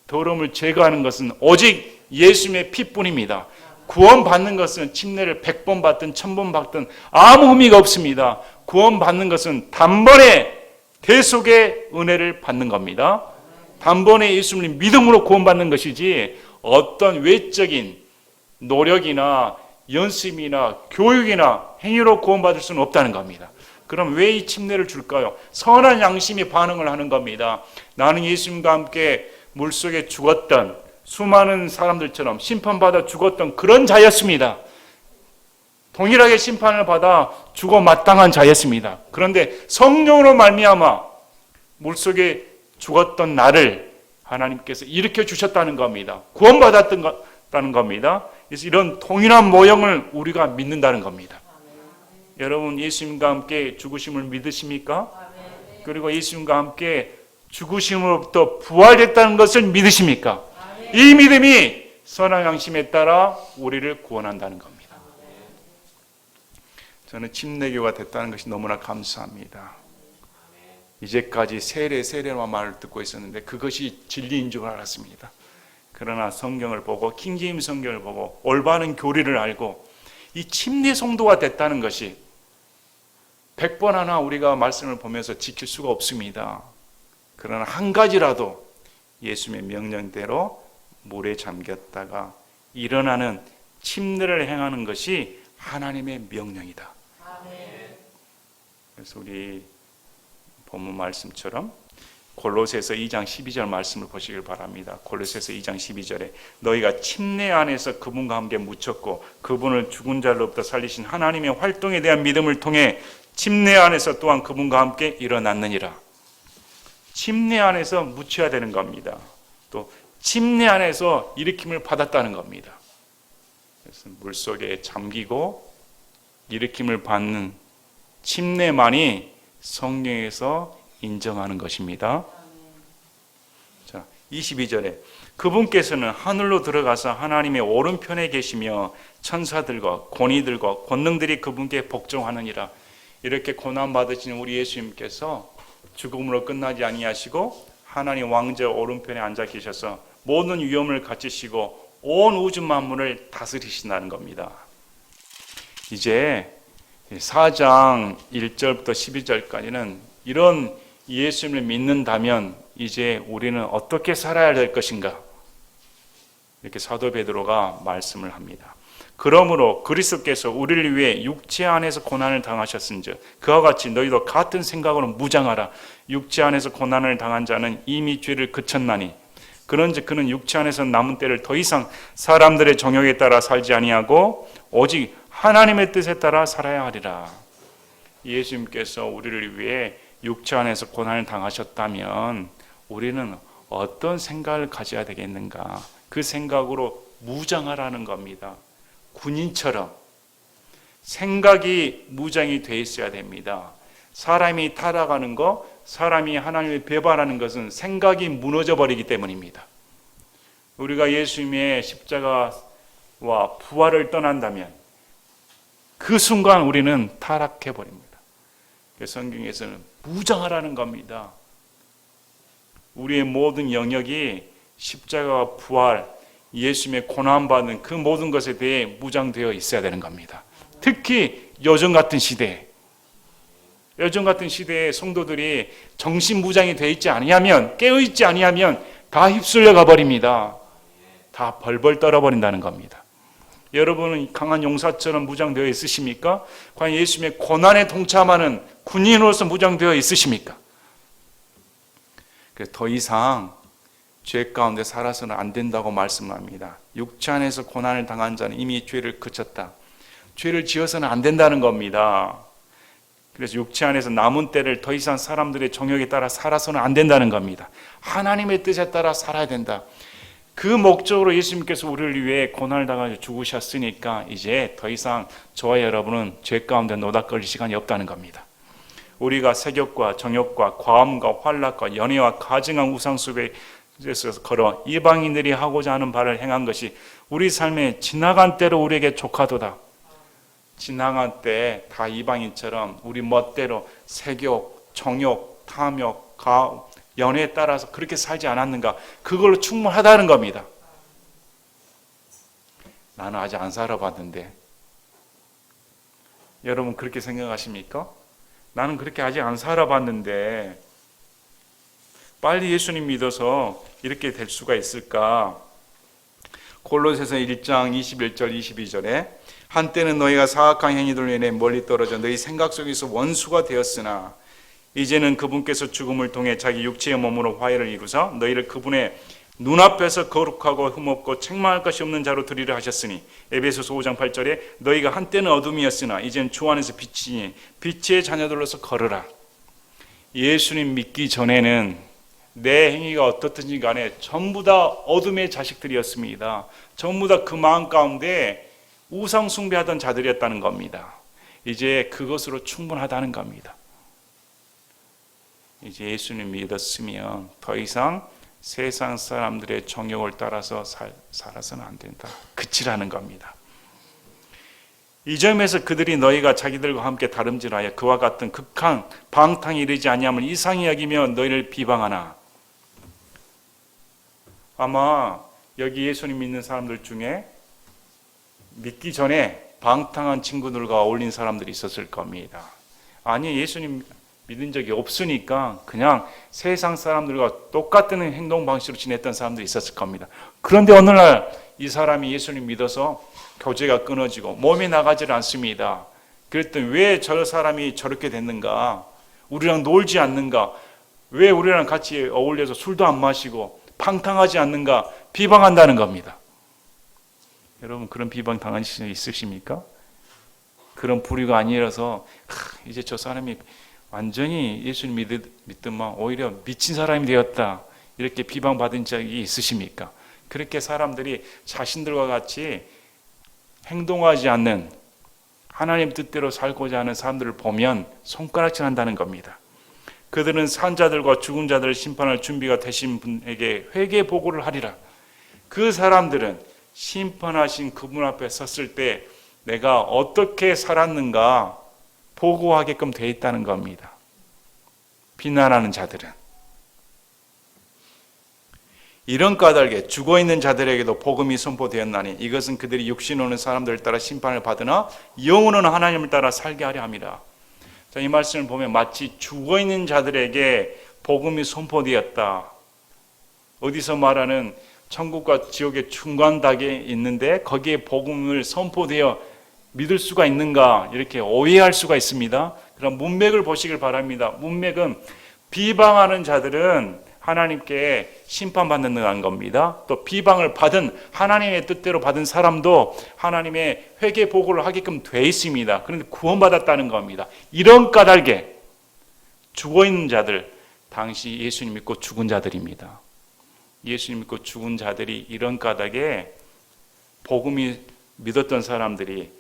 더러움을 제거하는 것은 오직 예수님의 피뿐입니다. 구원받는 것은 침례를 100번 받든 1000번 받든 아무 의미가 없습니다. 구원받는 것은 단번에 대속의 은혜를 받는 겁니다. 단번에 예수님을 믿음으로 구원받는 것이지 어떤 외적인 노력이나 연습이나 교육이나 행위로 구원받을 수는 없다는 겁니다. 그럼 왜 이 침례를 줄까요? 선한 양심이 반응을 하는 겁니다. 나는 예수님과 함께 물속에 죽었던 수많은 사람들처럼 심판받아 죽었던 그런 자였습니다. 동일하게 심판을 받아 죽어 마땅한 자였습니다. 그런데 성령으로 말미암아 물속에 죽었던 나를 하나님께서 일으켜 주셨다는 겁니다. 구원받았다는 겁니다. 그래서 이런 동일한 모형을 우리가 믿는다는 겁니다. 여러분, 예수님과 함께 죽으심을 믿으십니까? 그리고 예수님과 함께 죽으심으로부터 부활했다는 것을 믿으십니까? 이 믿음이 선한 양심에 따라 우리를 구원한다는 겁니다. 저는 침례교가 됐다는 것이 너무나 감사합니다. 이제까지 세례만 말을 듣고 있었는데 그것이 진리인 줄 알았습니다. 그러나 성경을 보고 킹제임스 성경을 보고 올바른 교리를 알고 이 침례 성도가 됐다는 것이 100번 하나 우리가 말씀을 보면서 지킬 수가 없습니다. 그러나 한 가지라도 예수님의 명령대로 물에 잠겼다가 일어나는 침례를 행하는 것이 하나님의 명령이다. 그래서 우리 본문 말씀처럼 골로새서 2장 12절 말씀을 보시길 바랍니다. 골로새서 2장 12절에 너희가 침례 안에서 그분과 함께 묻혔고 그분을 죽은 자로부터 살리신 하나님의 활동에 대한 믿음을 통해 침례 안에서 또한 그분과 함께 일어났느니라. 침례 안에서 묻혀야 되는 겁니다. 또 침례 안에서 일으킴을 받았다는 겁니다. 그래서 물속에 잠기고 일으킴을 받는 침례만이 성경에서 인정하는 것입니다. 자, 22절에 그분께서는 하늘로 들어가서 하나님의 오른편에 계시며 천사들과 권위들과 권능들이 그분께 복종하느니라. 이렇게 고난받으시는 우리 예수님께서 죽음으로 끝나지 아니하시고 하나님 왕자 오른편에 앉아 계셔서 모든 위엄을 갖추시고 온 우주 만물을 다스리신다는 겁니다. 이제 4장 1절부터 12절까지는 이런 예수님을 믿는다면 이제 우리는 어떻게 살아야 될 것인가? 이렇게 사도 베드로가 말씀을 합니다. 그러므로 그리스도께서 우리를 위해 육체 안에서 고난을 당하셨은즉 그와 같이 너희도 같은 생각으로 무장하라. 육체 안에서 고난을 당한 자는 이미 죄를 그쳤나니 그런즉 그는 육체 안에서 남은 때를 더 이상 사람들의 정욕에 따라 살지 아니하고 오직 하나님의 뜻에 따라 살아야 하리라. 예수님께서 우리를 위해 육체 안에서 고난을 당하셨다면 우리는 어떤 생각을 가져야 되겠는가? 그 생각으로 무장하라는 겁니다. 군인처럼 생각이 무장이 돼 있어야 됩니다. 사람이 타락하는 것, 사람이 하나님을 배반하는 것은 생각이 무너져 버리기 때문입니다. 우리가 예수님의 십자가와 부활을 떠난다면 그 순간 우리는 타락해 버립니다. 성경에서는 무장하라는 겁니다. 우리의 모든 영역이 십자가와 부활, 예수님의 고난받는 그 모든 것에 대해 무장되어 있어야 되는 겁니다. 특히 요즘 같은 시대에 성도들이 정신무장이 되어 있지 아니하면, 깨어있지 아니하면 다 휩쓸려 가버립니다. 다 벌벌 떨어버린다는 겁니다. 여러분은 강한 용사처럼 무장되어 있으십니까? 과연 예수님의 고난에 동참하는 군인으로서 무장되어 있으십니까? 더 이상 죄 가운데 살아서는 안 된다고 말씀합니다. 육체 안에서 고난을 당한 자는 이미 죄를 그쳤다. 죄를 지어서는 안 된다는 겁니다. 그래서 육체 안에서 남은 때를 더 이상 사람들의 정욕에 따라 살아서는 안 된다는 겁니다. 하나님의 뜻에 따라 살아야 된다. 그 목적으로 예수님께서 우리를 위해 고난을 당하셔 죽으셨으니까 이제 더 이상 저와 여러분은 죄 가운데 노닥거릴 시간이 없다는 겁니다. 우리가 세욕과 정욕과 과음과 환락과 연애와 가증한 우상숭배에서 걸어 이방인들이 하고자 하는 바를 행한 것이 우리 삶에 지나간 때로 우리에게 족하도다. 지나간 때 다 이방인처럼 우리 멋대로 세욕, 정욕, 탐욕, 연애에 따라서 그렇게 살지 않았는가? 그걸로 충분하다는 겁니다. 나는 아직 안 살아봤는데 여러분 그렇게 생각하십니까? 나는 그렇게 아직 안 살아봤는데 빨리 예수님 믿어서 이렇게 될 수가 있을까? 골로새서 1장 21절 22절에 한때는 너희가 사악한 행위들로 인해 멀리 떨어져 너희 생각 속에서 원수가 되었으나 이제는 그분께서 죽음을 통해 자기 육체의 몸으로 화해를 이루사 너희를 그분의 눈앞에서 거룩하고 흠없고 책망할 것이 없는 자로 드리려 하셨으니 에베소서 5장 8절에 너희가 한때는 어둠이었으나 이젠 주 안에서 빛이니 빛의 자녀들로서 걸으라. 예수님 믿기 전에는 내 행위가 어떻든지 간에 전부 다 어둠의 자식들이었습니다. 전부 다 그 마음 가운데 우상 숭배하던 자들이었다는 겁니다. 이제 그것으로 충분하다는 겁니다. 이제 예수님 믿었으면 더 이상 세상 사람들의 정욕을 따라서 살아서는 안 된다. 그치라는 겁니다. 이 점에서 그들이 너희가 자기들과 함께 다름질하여 그와 같은 극한 방탕에 이르지 아니함을 이상히 여기며 너희를 비방하나. 아마 여기 예수님 믿는 사람들 중에 믿기 전에 방탕한 친구들과 어울린 사람들이 있었을 겁니다. 아니, 예수님 믿은 적이 없으니까 그냥 세상 사람들과 똑같은 행동 방식으로 지냈던 사람들이 있었을 겁니다. 그런데 어느 날 이 사람이 예수님 믿어서 교제가 끊어지고 몸이 나가질 않습니다. 그랬더니 왜 저 사람이 저렇게 됐는가? 우리랑 놀지 않는가? 왜 우리랑 같이 어울려서 술도 안 마시고 방탕하지 않는가? 비방한다는 겁니다. 여러분, 그런 비방 당하신 적 있으십니까? 그런 부류가 아니라서 이제 저 사람이 완전히 예수님 믿더만 오히려 미친 사람이 되었다, 이렇게 비방받은 적이 있으십니까? 그렇게 사람들이 자신들과 같이 행동하지 않는, 하나님 뜻대로 살고자 하는 사람들을 보면 손가락질 한다는 겁니다. 그들은 산 자들과 죽은 자들을 심판할 준비가 되신 분에게 회개 보고를 하리라. 그 사람들은 심판하신 그분 앞에 섰을 때 내가 어떻게 살았는가 보고하게끔 되어 있다는 겁니다. 비난하는 자들은. 이런 까닭에 죽어있는 자들에게도 복음이 선포되었나니 이것은 그들이 육신 오는 사람들을 따라 심판을 받으나 영으로는 하나님을 따라 살게 하려 함이라. 자, 이 말씀을 보면 마치 죽어있는 자들에게 복음이 선포되었다. 어디서 말하는 천국과 지옥의 중간닥에 있는데 거기에 복음을 선포되어 믿을 수가 있는가, 이렇게 오해할 수가 있습니다. 그럼 문맥을 보시길 바랍니다. 문맥은 비방하는 자들은 하나님께 심판받는다는 겁니다. 또 비방을 받은, 하나님의 뜻대로 받은 사람도 하나님의 회개 보고를 하게끔 돼 있습니다. 그런데 구원받았다는 겁니다. 이런 까닭에 죽어있는 자들, 당시 예수님 믿고 죽은 자들입니다. 예수님 믿고 죽은 자들이 이런 까닭에 복음이 믿었던 사람들이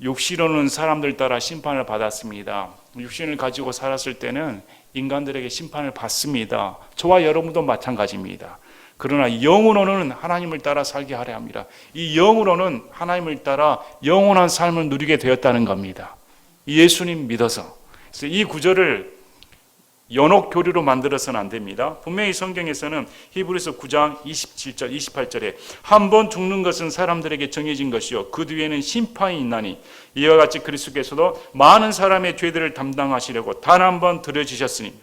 육신으로는 사람들 따라 심판을 받았습니다. 육신을 가지고 살았을 때는 인간들에게 심판을 받습니다. 저와 여러분도 마찬가지입니다. 그러나 영으로는 하나님을 따라 살게 하려 합니다. 이 영으로는 하나님을 따라 영원한 삶을 누리게 되었다는 겁니다. 예수님 믿어서. 그래서 이 구절을 연옥 교리로 만들어서는 안 됩니다. 분명히 성경에서는 히브리서 9장 27절 28절에 한 번 죽는 것은 사람들에게 정해진 것이요 그 뒤에는 심판이 있나니 이와 같이 그리스도께서도 많은 사람의 죄들을 담당하시려고 단 한 번 들여지셨으니.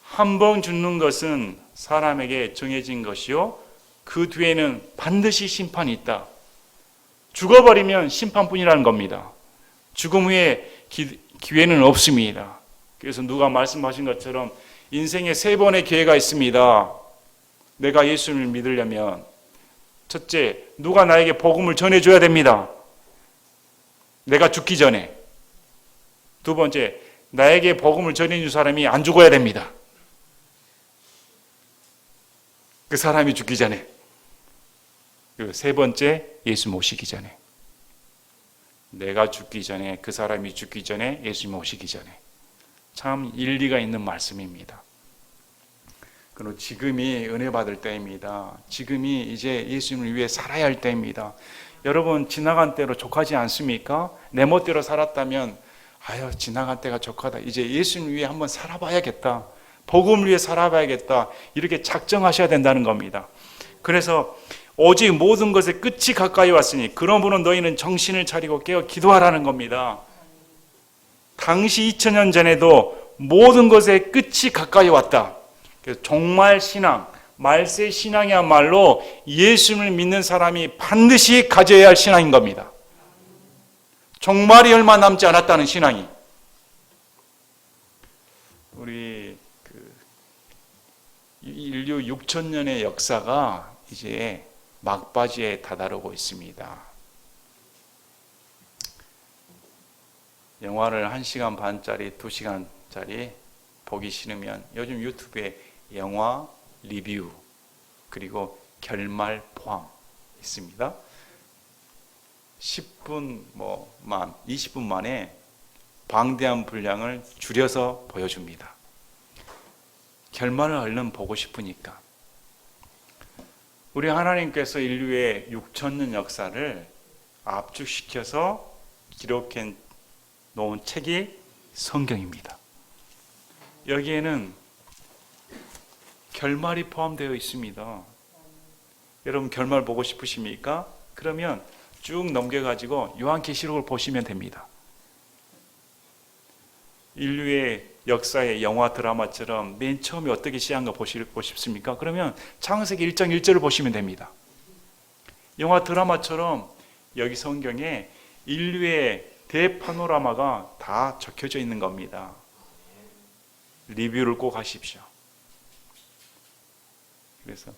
한 번 죽는 것은 사람에게 정해진 것이요 그 뒤에는 반드시 심판이 있다. 죽어버리면 심판뿐이라는 겁니다. 죽음 후에 기회는 없습니다. 그래서 누가 말씀하신 것처럼 인생에 3번의 기회가 있습니다. 내가 예수님을 믿으려면 첫째, 누가 나에게 복음을 전해줘야 됩니다. 내가 죽기 전에. 두 번째, 나에게 복음을 전해준 사람이 안 죽어야 됩니다. 그 사람이 죽기 전에. 그리고 세 번째, 예수 모시기 전에. 내가 죽기 전에, 그 사람이 죽기 전에, 예수 모시기 전에. 참 일리가 있는 말씀입니다. 그리고 지금이 은혜 받을 때입니다. 지금이 이제 예수님을 위해 살아야 할 때입니다. 여러분, 지나간 때로 족하지 않습니까? 내 멋대로 살았다면 아유, 지나간 때가 족하다. 이제 예수님을 위해 한번 살아봐야겠다. 복음을 위해 살아봐야겠다. 이렇게 작정하셔야 된다는 겁니다. 그래서 오직 모든 것의 끝이 가까이 왔으니 그러므로 너희는 정신을 차리고 깨어 기도하라는 겁니다. 당시 2000년 전에도 모든 것의 끝이 가까이 왔다. 그래서 종말 신앙, 말세 신앙이야말로 예수님을 믿는 사람이 반드시 가져야 할 신앙인 겁니다. 종말이 얼마 남지 않았다는 신앙이. 우리 인류 6천년의 역사가 이제 막바지에 다다르고 있습니다. 영화를 1시간 반짜리, 2시간짜리 보기 싫으면 요즘 유튜브에 영화 리뷰 그리고 결말 포함 있습니다. 10분 20분 만에 방대한 분량을 줄여서 보여줍니다. 결말을 얼른 보고 싶으니까. 우리 하나님께서 인류의 6천년 역사를 압축시켜서 기록해 놓은 책이 성경입니다. 여기에는 결말이 포함되어 있습니다. 여러분 결말 보고 싶으십니까? 그러면 쭉 넘겨가지고 요한계시록을 보시면 됩니다. 인류의 역사의 영화 드라마처럼 맨 처음에 어떻게 시작한 거 보시고 싶습니까? 그러면 창세기 1장 1절을 보시면 됩니다. 영화 드라마처럼 여기 성경에 인류의 대파노라마가 다 적혀져 있는 겁니다. 리뷰를 꼭 하십시오. 그래서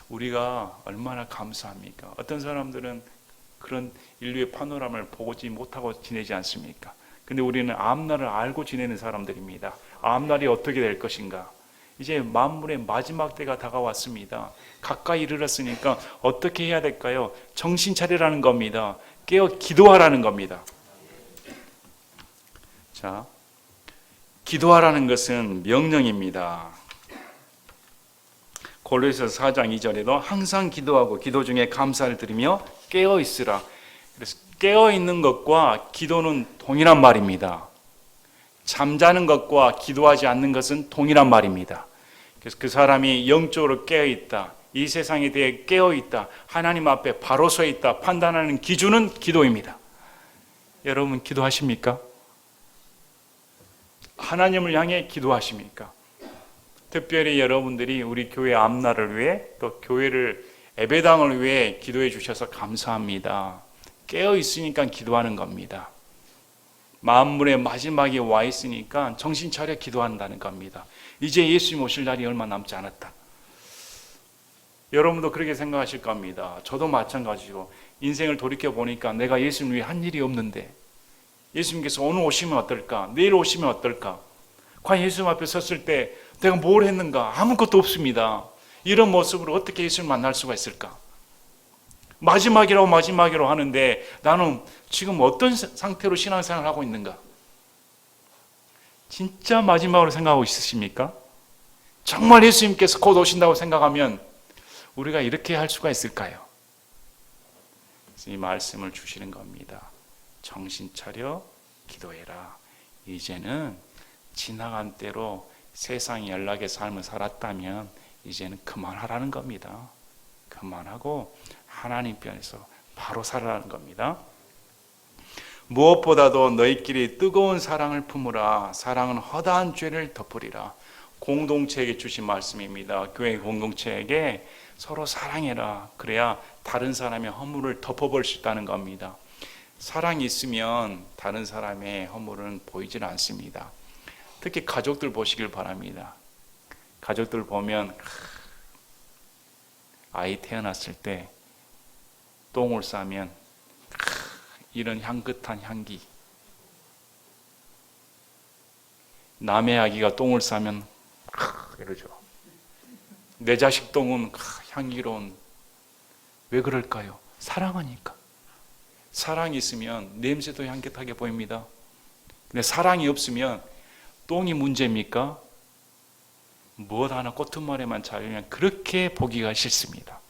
우리가 얼마나 감사합니까? 어떤 사람들은 그런 인류의 파노라마를 보지 못하고 지내지 않습니까? 근데 우리는 앞날을 알고 지내는 사람들입니다. 앞날이 어떻게 될 것인가? 이제 만물의 마지막 때가 다가왔습니다. 가까이 이르렀으니까 어떻게 해야 될까요? 정신 차리라는 겁니다. 깨어 기도하라는 겁니다. 자, 기도하라는 것은 명령입니다. 골로새서 4장 2절에도 항상 기도하고 기도 중에 감사를 드리며 깨어 있으라. 그래서 깨어 있는 것과 기도는 동일한 말입니다. 잠자는 것과 기도하지 않는 것은 동일한 말입니다. 그래서 그 사람이 영적으로 깨어 있다, 이 세상에 대해 깨어 있다, 하나님 앞에 바로 서 있다 판단하는 기준은 기도입니다. 여러분 기도하십니까? 하나님을 향해 기도하십니까? 특별히 여러분들이 우리 교회 앞날을 위해 또 교회를 예배당을 위해 기도해 주셔서 감사합니다. 깨어 있으니까 기도하는 겁니다. 만물의 마지막에 와 있으니까 정신 차려 기도한다는 겁니다. 이제 예수님 오실 날이 얼마 남지 않았다. 여러분도 그렇게 생각하실 겁니다. 저도 마찬가지고 인생을 돌이켜 보니까 내가 예수님 위해 한 일이 없는데 예수님께서 오늘 오시면 어떨까? 내일 오시면 어떨까? 과연 예수님 앞에 섰을 때 내가 뭘 했는가? 아무것도 없습니다. 이런 모습으로 어떻게 예수님을 만날 수가 있을까? 마지막이라고 하는데 나는 지금 어떤 상태로 신앙생활을 하고 있는가? 진짜 마지막으로 생각하고 있으십니까? 정말 예수님께서 곧 오신다고 생각하면 우리가 이렇게 할 수가 있을까요? 그래서 이 말씀을 주시는 겁니다. 정신 차려 기도해라. 이제는 지나간 때로 세상 연락의 삶을 살았다면 이제는 그만하라는 겁니다. 그만하고 하나님 편에서 바로 살아라는 겁니다. 무엇보다도 너희끼리 뜨거운 사랑을 품으라. 사랑은 허다한 죄를 덮으리라. 공동체에게 주신 말씀입니다. 교회 공동체에게 서로 사랑해라. 그래야 다른 사람의 허물을 덮어볼 수 있다는 겁니다. 사랑이 있으면 다른 사람의 허물은 보이질 않습니다. 특히 가족들 보시길 바랍니다. 가족들 보면 아이 태어났을 때 똥을 싸면 이런 향긋한 향기, 남의 아기가 똥을 싸면 이러죠. 내 자식 똥은 향기로운. 왜 그럴까요? 사랑하니까. 사랑이 있으면 냄새도 향긋하게 보입니다. 근데 사랑이 없으면 똥이 문제입니까? 무엇 하나 꼬투말에만 잡으면 그렇게 보기가 싫습니다.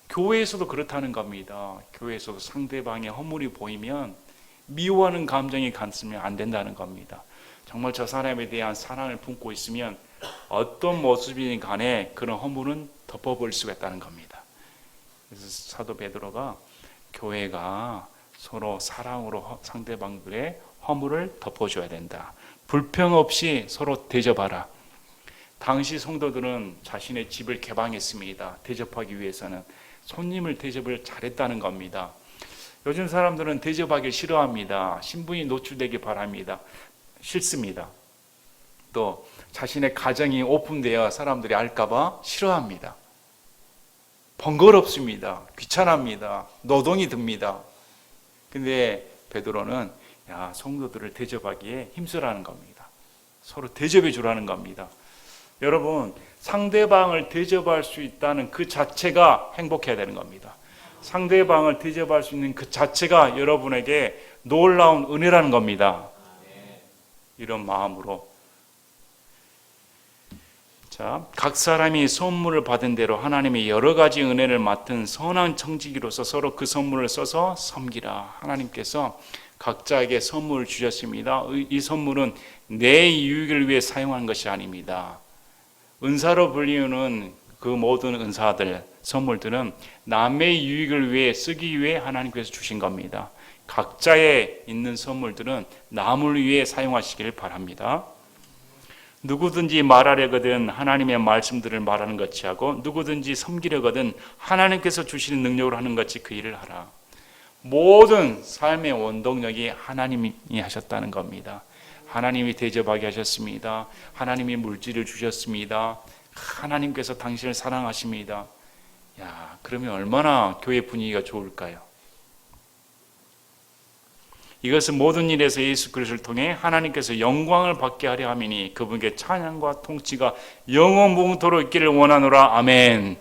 교회에서도 그렇다는 겁니다. 교회에서도 상대방의 허물이 보이면 미워하는 감정이 갔으면 안 된다는 겁니다. 정말 저 사람에 대한 사랑을 품고 있으면 어떤 모습이든 간에 그런 허물은 덮어볼 수가 있다는 겁니다. 그래서 사도 베드로가 교회가 서로 사랑으로 상대방들의 허물을 덮어줘야 된다. 불평 없이 서로 대접하라. 당시 성도들은 자신의 집을 개방했습니다. 대접하기 위해서는 손님을 대접을 잘했다는 겁니다. 요즘 사람들은 대접하기 싫어합니다. 신분이 노출되기 바랍니다. 싫습니다. 또 자신의 가정이 오픈되어 사람들이 알까봐 싫어합니다. 번거롭습니다. 귀찮합니다. 노동이 듭니다. 근데 베드로는 성도들을 대접하기에 힘쓰라는 겁니다. 서로 대접해 주라는 겁니다. 여러분, 상대방을 대접할 수 있다는 그 자체가 행복해야 되는 겁니다. 상대방을 대접할 수 있는 그 자체가 여러분에게 놀라운 은혜라는 겁니다. 이런 마음으로 각 사람이 선물을 받은 대로 하나님의 여러 가지 은혜를 맡은 선한 청지기로서 서로 그 선물을 써서 섬기라. 하나님께서 각자에게 선물을 주셨습니다. 이 선물은 내 유익을 위해 사용한 것이 아닙니다. 은사로 불리우는 그 모든 은사들, 선물들은 남의 유익을 위해 쓰기 위해 하나님께서 주신 겁니다. 각자의 있는 선물들은 남을 위해 사용하시길 바랍니다. 누구든지 말하려거든 하나님의 말씀들을 말하는 것이 하고 누구든지 섬기려거든 하나님께서 주시는 능력으로 하는 것이 그 일을 하라. 모든 삶의 원동력이 하나님이 하셨다는 겁니다. 하나님이 대접하게 하셨습니다. 하나님이 물질을 주셨습니다. 하나님께서 당신을 사랑하십니다. 그러면 얼마나 교회 분위기가 좋을까요? 이것은 모든 일에서 예수 그리스도를 통해 하나님께서 영광을 받게 하려 함이니 그분께 찬양과 통치가 영원무궁토록 있기를 원하노라. 아멘.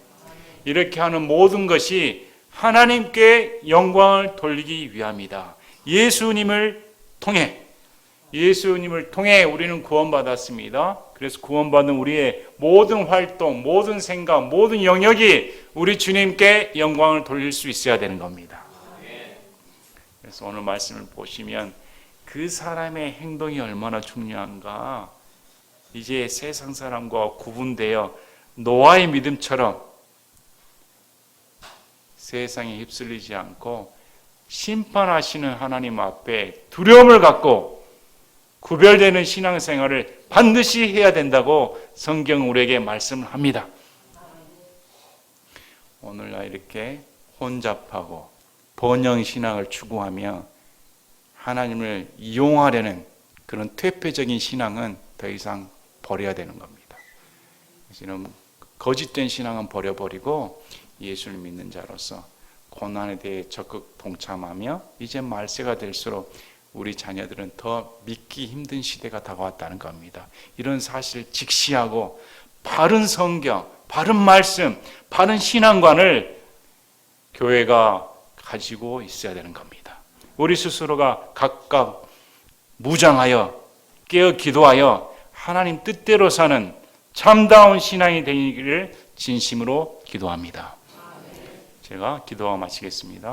이렇게 하는 모든 것이 하나님께 영광을 돌리기 위함이다. 예수님을 통해 우리는 구원받았습니다. 그래서 구원받은 우리의 모든 활동, 모든 생각, 모든 영역이 우리 주님께 영광을 돌릴 수 있어야 되는 겁니다. 그래서 오늘 말씀을 보시면 그 사람의 행동이 얼마나 중요한가. 이제 세상 사람과 구분되어 노아의 믿음처럼 세상에 휩쓸리지 않고 심판하시는 하나님 앞에 두려움을 갖고 구별되는 신앙생활을 반드시 해야 된다고 성경 우리에게 말씀을 합니다. 오늘날 이렇게 혼잡하고 번영신앙을 추구하며 하나님을 이용하려는 그런 퇴폐적인 신앙은 더 이상 버려야 되는 겁니다. 이제는 거짓된 신앙은 버려버리고 예수를 믿는 자로서 고난에 대해 적극 동참하며 이제 말세가 될수록 우리 자녀들은 더 믿기 힘든 시대가 다가왔다는 겁니다. 이런 사실을 직시하고 바른 성경, 바른 말씀, 바른 신앙관을 교회가 가지고 있어야 되는 겁니다. 우리 스스로가 각각 무장하여 깨어 기도하여 하나님 뜻대로 사는 참다운 신앙이 되기를 진심으로 기도합니다. 제가 기도하고 마치겠습니다.